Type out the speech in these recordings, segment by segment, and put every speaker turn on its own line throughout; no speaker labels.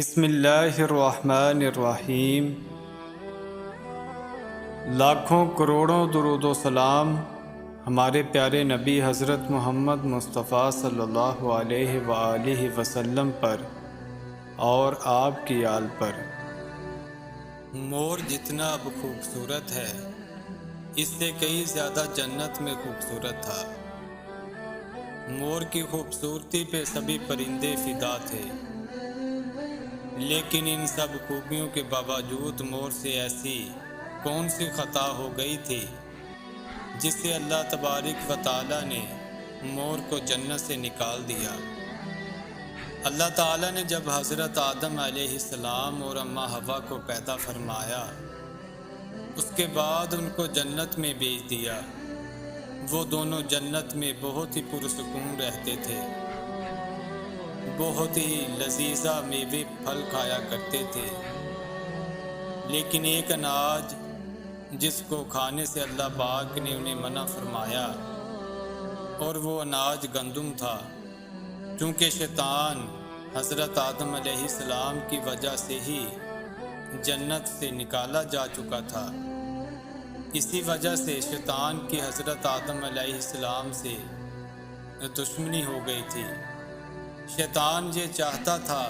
بسم اللہ الرحمن الرحیم۔ لاکھوں کروڑوں درود و سلام ہمارے پیارے نبی حضرت محمد مصطفیٰ صلی اللہ علیہ وآلہ وسلم پر اور آپ کی آل پر۔ مور جتنا اب خوبصورت ہے، اس سے کئی زیادہ جنت میں خوبصورت تھا۔ مور کی خوبصورتی پہ سبھی پرندے فدا تھے، لیکن ان سب خوبیوں کے باوجود مور سے ایسی کون سی خطا ہو گئی تھی جس سے اللہ تبارک و تعالیٰ نے مور کو جنت سے نکال دیا۔ اللہ تعالیٰ نے جب حضرت آدم علیہ السلام اور اماں حوا کو پیدا فرمایا، اس کے بعد ان کو جنت میں بھیج دیا۔ وہ دونوں جنت میں بہت ہی پرسکون رہتے تھے، بہت ہی لذیذہ میوے پھل کھایا کرتے تھے، لیکن ایک اناج جس کو کھانے سے اللہ پاک نے انہیں منع فرمایا، اور وہ اناج گندم تھا۔ چونکہ شیطان حضرت آدم علیہ السلام کی وجہ سے ہی جنت سے نکالا جا چکا تھا، اسی وجہ سے شیطان کی حضرت آدم علیہ السلام سے دشمنی ہو گئی تھی۔ شیطان یہ چاہتا تھا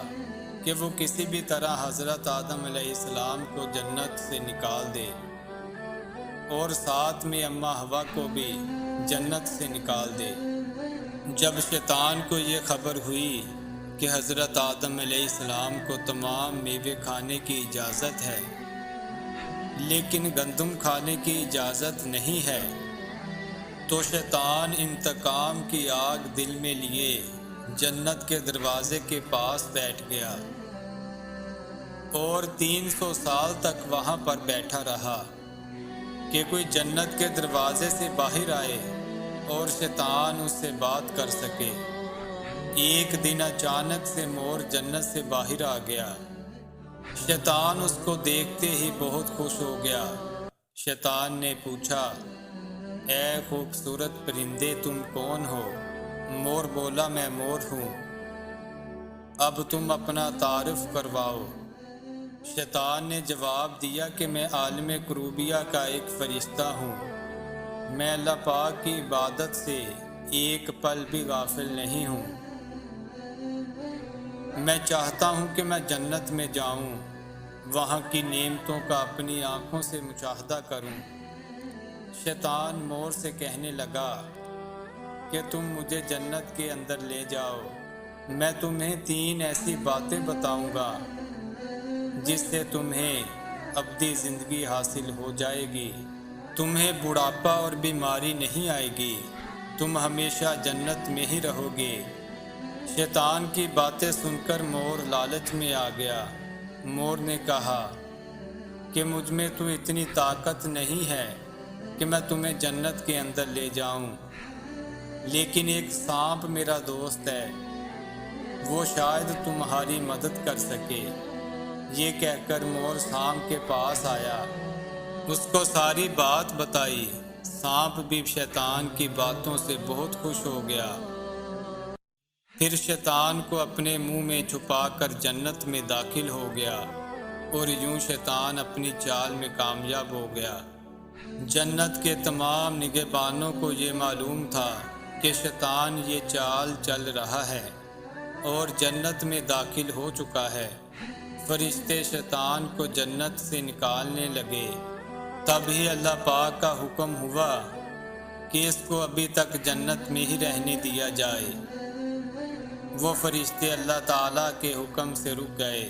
کہ وہ کسی بھی طرح حضرت آدم علیہ السلام کو جنت سے نکال دے، اور ساتھ میں اماں حوا کو بھی جنت سے نکال دے۔ جب شیطان کو یہ خبر ہوئی کہ حضرت آدم علیہ السلام کو تمام میوے کھانے کی اجازت ہے، لیکن گندم کھانے کی اجازت نہیں ہے، تو شیطان انتقام کی آگ دل میں لیے جنت کے دروازے کے پاس بیٹھ گیا، اور 300 سال تک وہاں پر بیٹھا رہا کہ کوئی جنت کے دروازے سے باہر آئے اور شیطان اس سے بات کر سکے۔ ایک دن اچانک سے مور جنت سے باہر آ گیا۔ شیطان اس کو دیکھتے ہی بہت خوش ہو گیا۔ شیطان نے پوچھا، اے خوبصورت پرندے، تم کون ہو؟ مور بولا، میں مور ہوں، اب تم اپنا تعارف کرواؤ۔ شیطان نے جواب دیا کہ میں عالم کروبیہ کا ایک فرشتہ ہوں، میں اللہ پاک کی عبادت سے ایک پل بھی غافل نہیں ہوں، میں چاہتا ہوں کہ میں جنت میں جاؤں، وہاں کی نعمتوں کا اپنی آنکھوں سے مشاہدہ کروں۔ شیطان مور سے کہنے لگا کہ تم مجھے جنت کے اندر لے جاؤ، میں تمہیں 3 ایسی باتیں بتاؤں گا جس سے تمہیں ابدی زندگی حاصل ہو جائے گی، تمہیں بڑھاپا اور بیماری نہیں آئے گی، تم ہمیشہ جنت میں ہی رہو گے۔ شیطان کی باتیں سن کر مور لالچ میں آ گیا۔ مور نے کہا کہ مجھ میں تو اتنی طاقت نہیں ہے کہ میں تمہیں جنت کے اندر لے جاؤں، لیکن ایک سانپ میرا دوست ہے، وہ شاید تمہاری مدد کر سکے۔ یہ کہہ کر مور سانپ کے پاس آیا، اس کو ساری بات بتائی۔ سانپ بھی شیطان کی باتوں سے بہت خوش ہو گیا، پھر شیطان کو اپنے منہ میں چھپا کر جنت میں داخل ہو گیا، اور یوں شیطان اپنی چال میں کامیاب ہو گیا۔ جنت کے تمام نگہبانوں کو یہ معلوم تھا کہ شیطان یہ چال چل رہا ہے اور جنت میں داخل ہو چکا ہے۔ فرشتے شیطان کو جنت سے نکالنے لگے، تب ہی اللہ پاک کا حکم ہوا کہ اس کو ابھی تک جنت میں ہی رہنے دیا جائے۔ وہ فرشتے اللہ تعالیٰ کے حکم سے رک گئے۔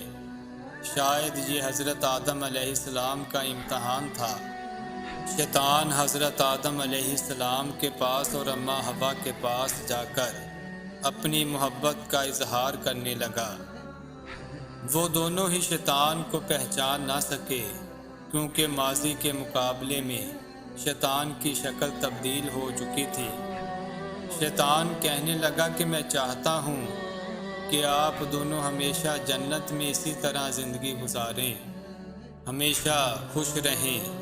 شاید یہ حضرت آدم علیہ السلام کا امتحان تھا۔ شیطان حضرت آدم علیہ السلام کے پاس اور اماں حوا کے پاس جا کر اپنی محبت کا اظہار کرنے لگا۔ وہ دونوں ہی شیطان کو پہچان نہ سکے، کیونکہ ماضی کے مقابلے میں شیطان کی شکل تبدیل ہو چکی تھی۔ شیطان کہنے لگا کہ میں چاہتا ہوں کہ آپ دونوں ہمیشہ جنت میں اسی طرح زندگی گزاریں، ہمیشہ خوش رہیں۔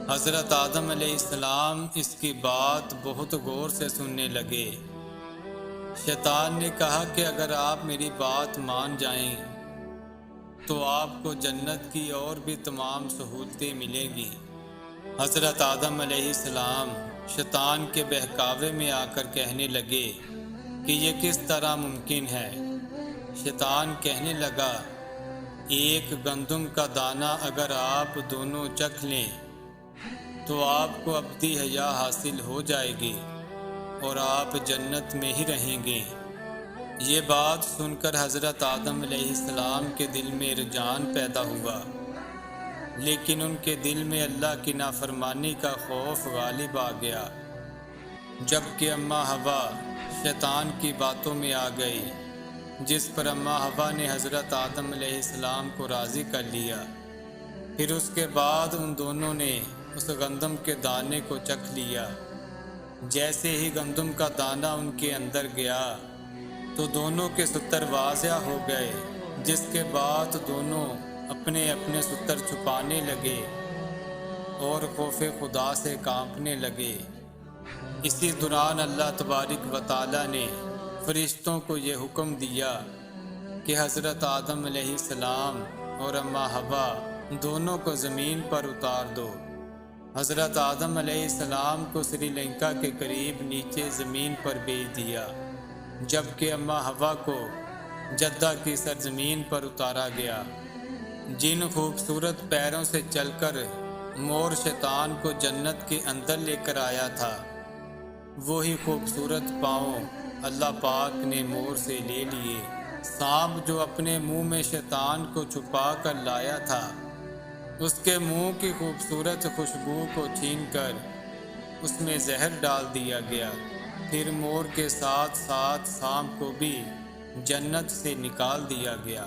حضرت آدم علیہ السلام اس کی بات بہت غور سے سننے لگے۔ شیطان نے کہا کہ اگر آپ میری بات مان جائیں تو آپ کو جنت کی اور بھی تمام سہولتیں ملیں گی۔ حضرت آدم علیہ السلام شیطان کے بہکاوے میں آ کر کہنے لگے کہ یہ کس طرح ممکن ہے۔ شیطان کہنے لگا، ایک گندم کا دانہ اگر آپ دونوں چکھ لیں تو آپ کو ابدی حیا حاصل ہو جائے گی اور آپ جنت میں ہی رہیں گے۔ یہ بات سن کر حضرت آدم علیہ السلام کے دل میں رجحان پیدا ہوا، لیکن ان کے دل میں اللہ کی نافرمانی کا خوف غالب آ گیا۔ جبکہ اماں حوا شیطان کی باتوں میں آ گئی، جس پر اماں حوا نے حضرت آدم علیہ السلام کو راضی کر لیا۔ پھر اس کے بعد ان دونوں نے اس گندم کے دانے کو چکھ لیا۔ جیسے ہی گندم کا دانہ ان کے اندر گیا تو دونوں کے ستر واضح ہو گئے، جس کے بعد دونوں اپنے اپنے ستر چھپانے لگے اور خوف خدا سے کانپنے لگے۔ اسی دوران اللہ تبارک و تعالی نے فرشتوں کو یہ حکم دیا کہ حضرت آدم علیہ السلام اور اماں حوا دونوں کو زمین پر اتار دو۔ حضرت آدم علیہ السلام کو سری لنکا کے قریب نیچے زمین پر بھیج دیا، جبکہ اماں حوا کو جدہ کی سرزمین پر اتارا گیا۔ جن خوبصورت پیروں سے چل کر مور شیطان کو جنت کے اندر لے کر آیا تھا، وہی خوبصورت پاؤں اللہ پاک نے مور سے لے لیے۔ سانپ جو اپنے منہ میں شیطان کو چھپا کر لایا تھا، اس کے منہ کی خوبصورت خوشبو کو چھین کر اس میں زہر ڈال دیا گیا۔ پھر مور کے ساتھ ساتھ سانپ کو بھی جنت سے نکال دیا گیا۔